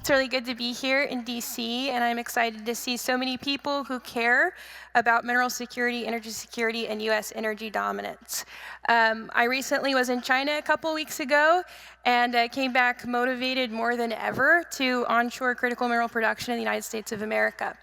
It's really good to be here in DC, and I'm excited to see so many people who care about mineral security, energy security, and US energy dominance. I recently was in China a couple weeks ago, and came back motivated more than ever to onshore critical mineral production in the United States of America.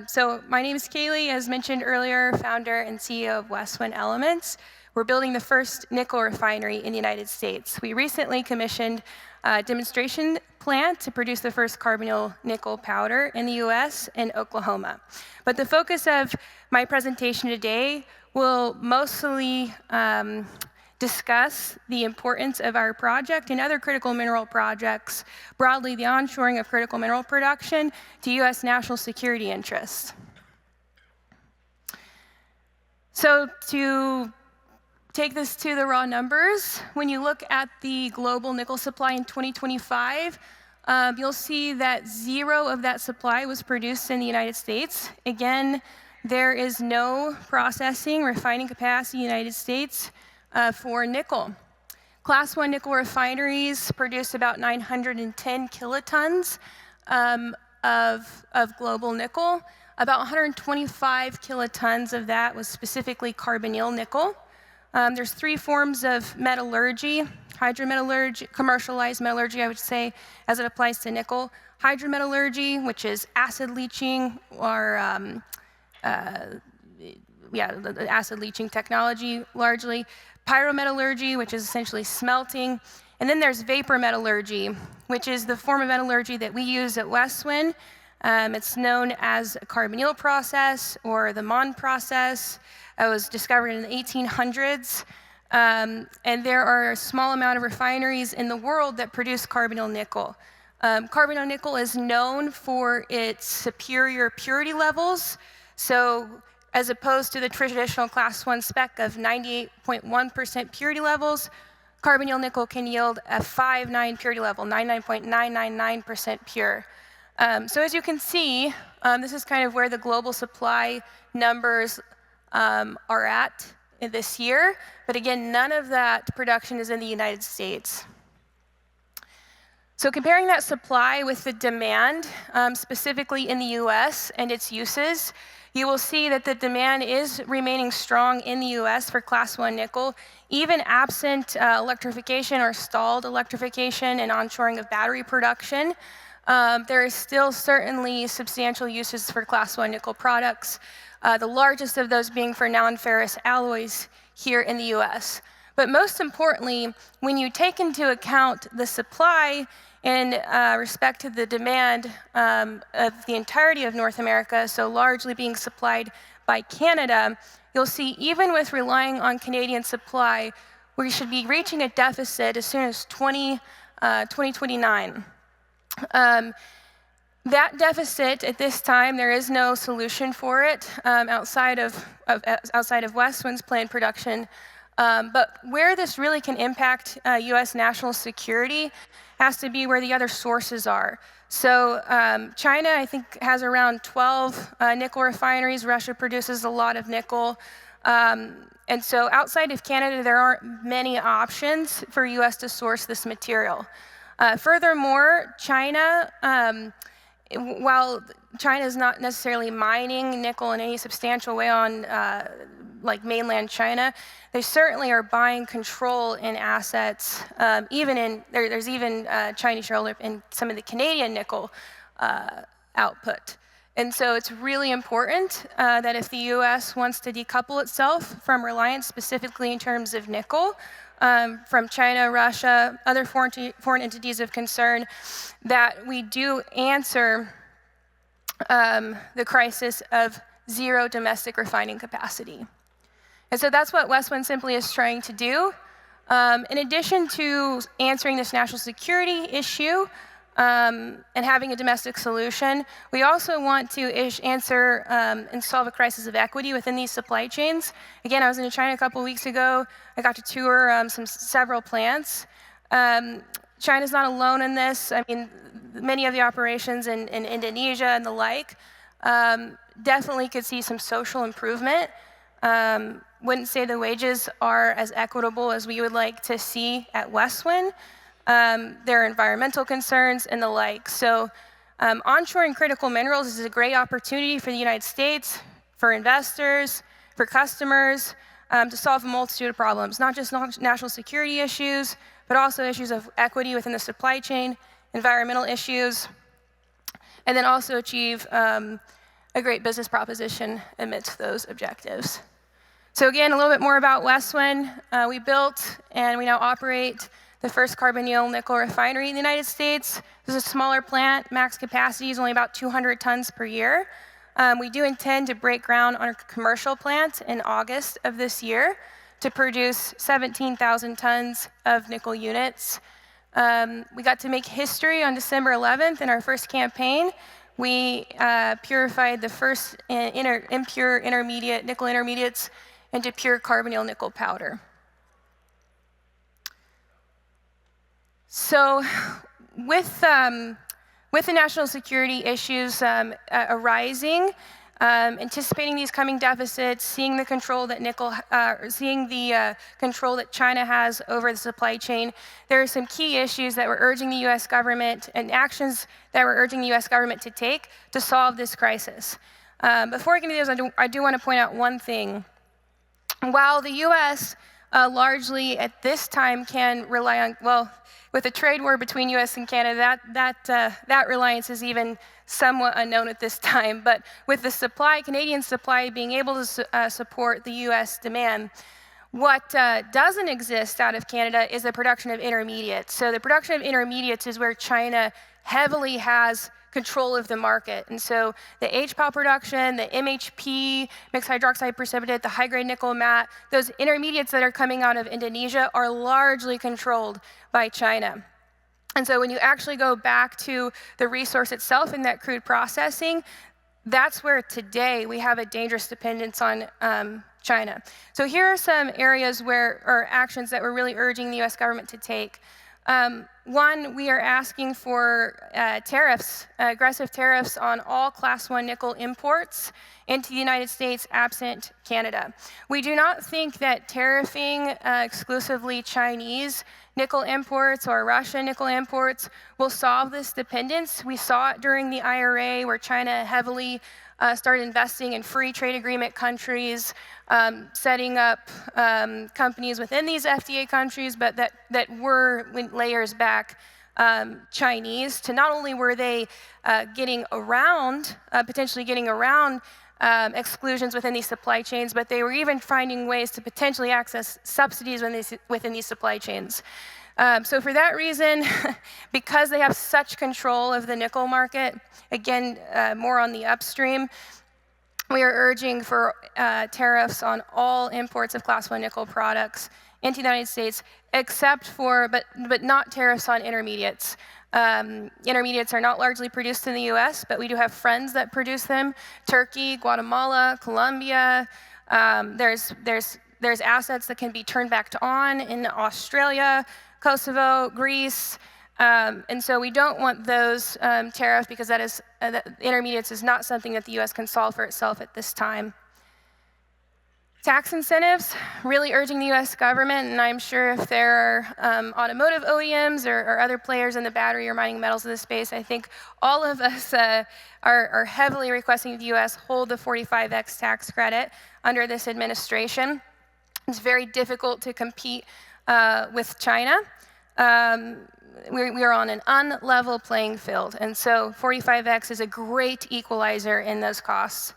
So my name is KaLeigh, as mentioned earlier, founder and CEO of Westwin Elements. We're building the first nickel refinery in the United States. We recently commissioned a demonstration plant to produce the first carbonyl nickel powder in the US in Oklahoma. But the focus of my presentation today will mostly discuss the importance of our project and other critical mineral projects, broadly the onshoring of critical mineral production to US national security interests. So to take this to the raw numbers, when you look at the global nickel supply in 2025, you'll see that 0 of that supply was produced in the United States. Again, there is no processing, refining capacity in the United States for nickel. Class 1 nickel refineries produce about 910 kilotons of global nickel. About 125 kilotons of that was specifically carbonyl nickel. There's 3 forms of metallurgy: hydrometallurgy, commercialized metallurgy, I would say, as it applies to nickel. Hydrometallurgy, which is acid leaching, or the acid leaching technology largely. Pyrometallurgy, which is essentially smelting. And then there's vapor metallurgy, which is the form of metallurgy that we use at Westwin. It's known as a carbonyl process or the Mon process. It was discovered in the 1800s, and there are a small amount of refineries in the world that produce carbonyl nickel. Carbonyl nickel is known for its superior purity levels. So as opposed to the traditional class 1 spec of 98.1% purity levels, carbonyl nickel can yield a 5.9 purity level, 99.999% pure. So as you can see, this is kind of where the global supply numbers are at this year. But again, none of that production is in the United States. So comparing that supply with the demand, specifically in the US and its uses, you will see that the demand is remaining strong in the US for class 1 nickel, even absent electrification or stalled electrification and onshoring of battery production. There is still certainly substantial uses for class 1 nickel products, the largest of those being for non-ferrous alloys here in the US. But most importantly, when you take into account the supply in respect to the demand of the entirety of North America, so largely being supplied by Canada, you'll see even with relying on Canadian supply, we should be reaching a deficit as soon as 2029. That deficit at this time, there is no solution for it outside of Westwin's planned production. But where this really can impact US national security has to be where the other sources are. So China, I think, has around 12 nickel refineries. Russia produces a lot of nickel. And so outside of Canada, there aren't many options for US to source this material. Furthermore, China, while China is not necessarily mining nickel in any substantial way on like mainland China, they certainly are buying control in assets. There's even Chinese shareholder in some of the Canadian nickel output. And so it's really important that if the US wants to decouple itself from reliance specifically in terms of nickel, from China, Russia, other foreign entities of concern, that we do answer the crisis of 0 domestic refining capacity. And so that's what Westwin simply is trying to do. In addition to answering this national security issue and having a domestic solution, we also want to answer and solve a crisis of equity within these supply chains. Again, I was in China a couple weeks ago. I got to tour several plants. China's not alone in this. I mean, many of the operations in Indonesia and the like definitely could see some social improvement. Wouldn't say the wages are as equitable as we would like to see at Westwin, there are environmental concerns, and the like. So onshoring critical minerals is a great opportunity for the United States, for investors, for customers, to solve a multitude of problems, not just national security issues, but also issues of equity within the supply chain, environmental issues, and then also achieve a great business proposition amidst those objectives. So again, a little bit more about Westwin. We built and we now operate the first carbonyl nickel refinery in the United States. This is a smaller plant. Max capacity is only about 200 tons per year. We do intend to break ground on a commercial plant in August of this year to produce 17,000 tons of nickel units. We got to make history on December 11th in our first campaign. We purified the first impure intermediate, nickel intermediates, into pure carbonyl nickel powder. So with the national security issues arising, anticipating these coming deficits, seeing the control that control that China has over the supply chain, there are some key issues that we're urging the U.S. government and actions that we're urging the U.S. government to take to solve this crisis. Before I get into those, I do want to point out one thing. While the U.S. Largely at this time can rely on, well, with the trade war between U.S. and Canada, that reliance is even somewhat unknown at this time. But with the supply, Canadian supply being able to support the U.S. demand, what doesn't exist out of Canada is the production of intermediates. So the production of intermediates is where China heavily has control of the market. And so the HPAL production, the MHP, mixed hydroxide precipitate, the high-grade nickel matte, those intermediates that are coming out of Indonesia are largely controlled by China. And so when you actually go back to the resource itself in that crude processing, that's where today we have a dangerous dependence on China. So here are some areas or actions that we're really urging the U.S. government to take. One, we are asking for tariffs, aggressive tariffs on all Class 1 nickel imports into the United States absent Canada. We do not think that tariffing exclusively Chinese nickel imports or Russian nickel imports will solve this dependence. We saw it during the IRA where China heavily started investing in free trade agreement countries, setting up companies within these FTA countries, but that were layers back Chinese. To not only were they potentially getting around exclusions within these supply chains, but they were even finding ways to potentially access subsidies within these supply chains. So for that reason, because they have such control of the nickel market, again, more on the upstream, we are urging for tariffs on all imports of Class 1 nickel products into the United States, except for, but not tariffs on intermediates. Intermediates are not largely produced in the US, but we do have friends that produce them. Turkey, Guatemala, Colombia. There's assets that can be turned back on in Australia, Kosovo, Greece. And so we don't want those tariffs because intermediates is not something that the US can solve for itself at this time. Tax incentives, really urging the US government, and I'm sure if there are automotive OEMs or other players in the battery or mining metals of the space, I think all of us are heavily requesting the US hold the 45X tax credit under this administration. It's very difficult to compete with China. We are on an unlevel playing field, and so 45X is a great equalizer in those costs.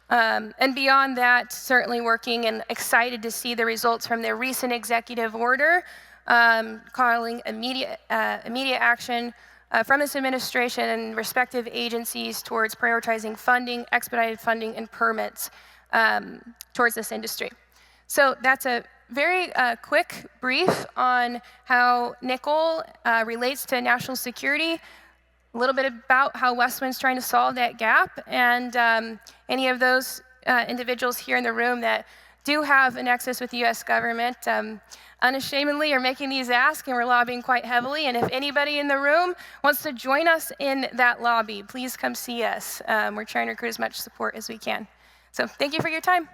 And beyond that, certainly working and excited to see the results from their recent executive order, calling immediate action from this administration and respective agencies towards prioritizing funding, expedited funding, and permits towards this industry. So that's a very quick brief on how nickel relates to national security, a little bit about how Westwin's trying to solve that gap, and any of those individuals here in the room that do have a nexus with the U.S. government, unashamedly are making these asks, and we're lobbying quite heavily. And if anybody in the room wants to join us in that lobby, please come see us. We're trying to recruit as much support as we can. So thank you for your time.